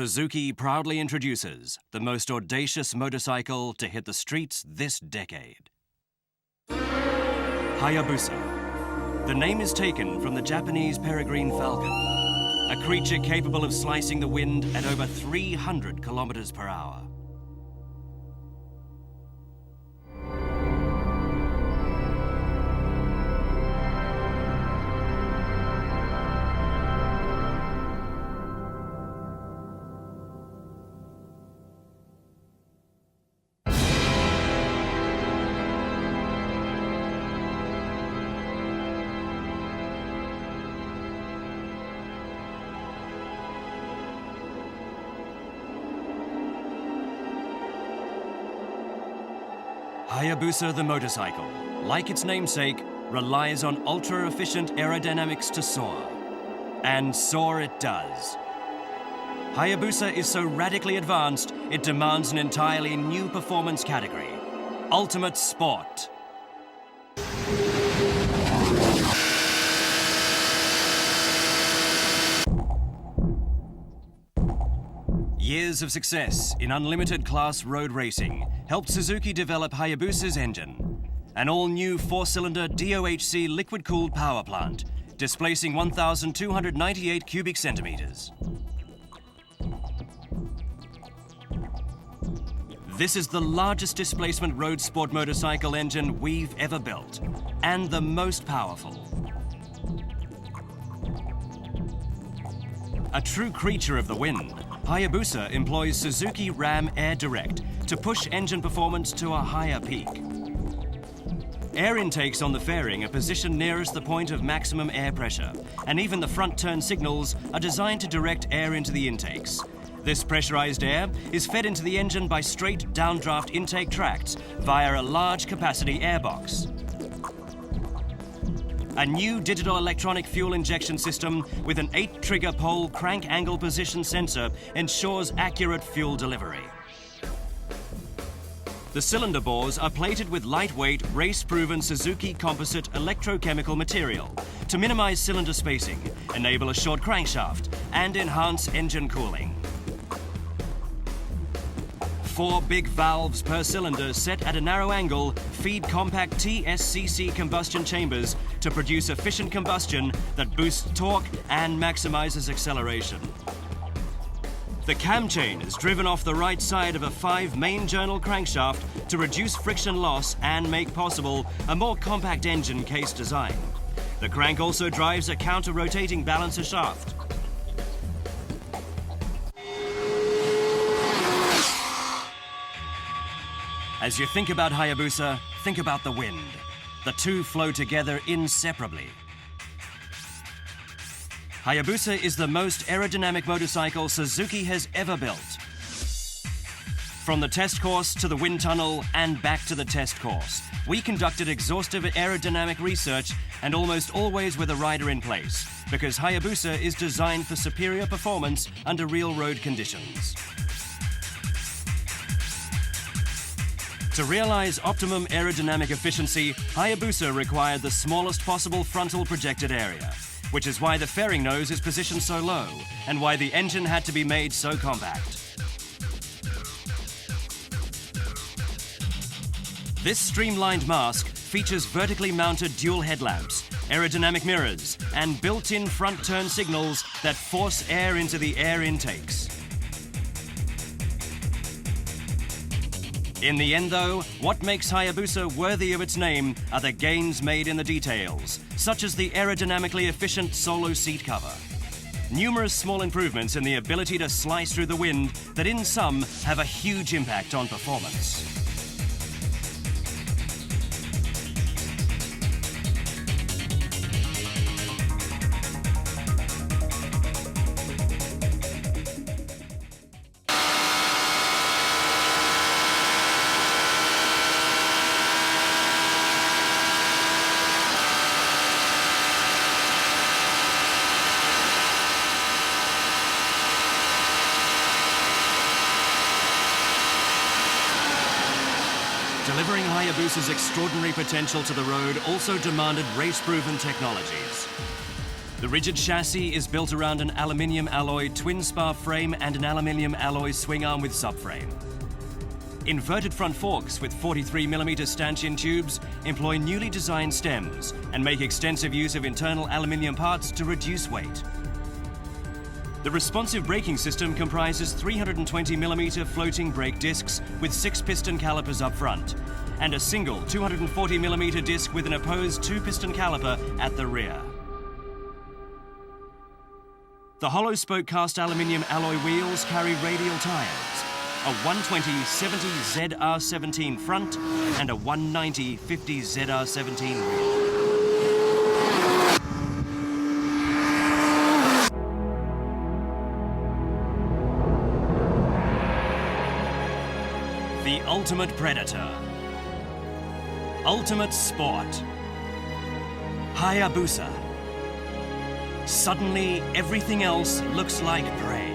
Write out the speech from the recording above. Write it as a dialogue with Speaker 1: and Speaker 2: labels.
Speaker 1: Suzuki proudly introduces the most audacious motorcycle to hit the streets this decade. Hayabusa. The name is taken from the Japanese peregrine falcon, a creature capable of slicing the wind at over 300 kilometers per hour. Hayabusa the motorcycle, like its namesake, relies on ultra-efficient aerodynamics to soar. And soar it does. Hayabusa is so radically advanced, it demands an entirely new performance category: ultimate sport. Years of success in unlimited class road racing helped Suzuki develop Hayabusa's engine, an all-new four-cylinder DOHC liquid-cooled power plant, displacing 1,298 cubic centimeters. This is the largest displacement road sport motorcycle engine we've ever built, and the most powerful. A true creature of the wind, Hayabusa employs Suzuki Ram Air Direct to push engine performance to a higher peak. Air intakes on the fairing are positioned nearest the point of maximum air pressure, and even the front turn signals are designed to direct air into the intakes. This pressurized air is fed into the engine by straight downdraft intake tracts via a large capacity airbox. A new digital electronic fuel injection system with an 8-trigger pole crank angle position sensor ensures accurate fuel delivery. The cylinder bores are plated with lightweight, race-proven Suzuki composite electrochemical material to minimize cylinder spacing, enable a short crankshaft, and enhance engine cooling. 4 big valves per cylinder set at a narrow angle feed compact TSCC combustion chambers to produce efficient combustion that boosts torque and maximizes acceleration. The cam chain is driven off the right side of a 5-main journal crankshaft to reduce friction loss and make possible a more compact engine case design. The crank also drives a counter-rotating balancer shaft. As you think about Hayabusa, think about the wind. The two flow together inseparably. Hayabusa is the most aerodynamic motorcycle Suzuki has ever built. From the test course to the wind tunnel and back to the test course, we conducted exhaustive aerodynamic research, and almost always with a rider in place, because Hayabusa is designed for superior performance under real road conditions. To realize optimum aerodynamic efficiency, Hayabusa required the smallest possible frontal projected area, which is why the fairing nose is positioned so low and why the engine had to be made so compact. This streamlined mask features vertically mounted dual headlamps, aerodynamic mirrors, and built-in front turn signals that force air into the air intakes. In the end, though, what makes Hayabusa worthy of its name are the gains made in the details, such as the aerodynamically efficient solo seat cover. Numerous small improvements in the ability to slice through the wind that in sum have a huge impact on performance. Delivering Hayabusa's extraordinary potential to the road also demanded race-proven technologies. The rigid chassis is built around an aluminium alloy twin spar frame and an aluminium alloy swing arm with subframe. Inverted front forks with 43mm stanchion tubes employ newly designed stems and make extensive use of internal aluminium parts to reduce weight. The responsive braking system comprises 320mm floating brake discs with 6-piston calipers up front and a single 240mm disc with an opposed 2-piston caliper at the rear. The hollow spoke cast aluminium alloy wheels carry radial tyres, a 120/70 ZR17 front and a 190/50 ZR17 rear. The ultimate predator. Ultimate sport. Hayabusa. Suddenly, everything else looks like prey.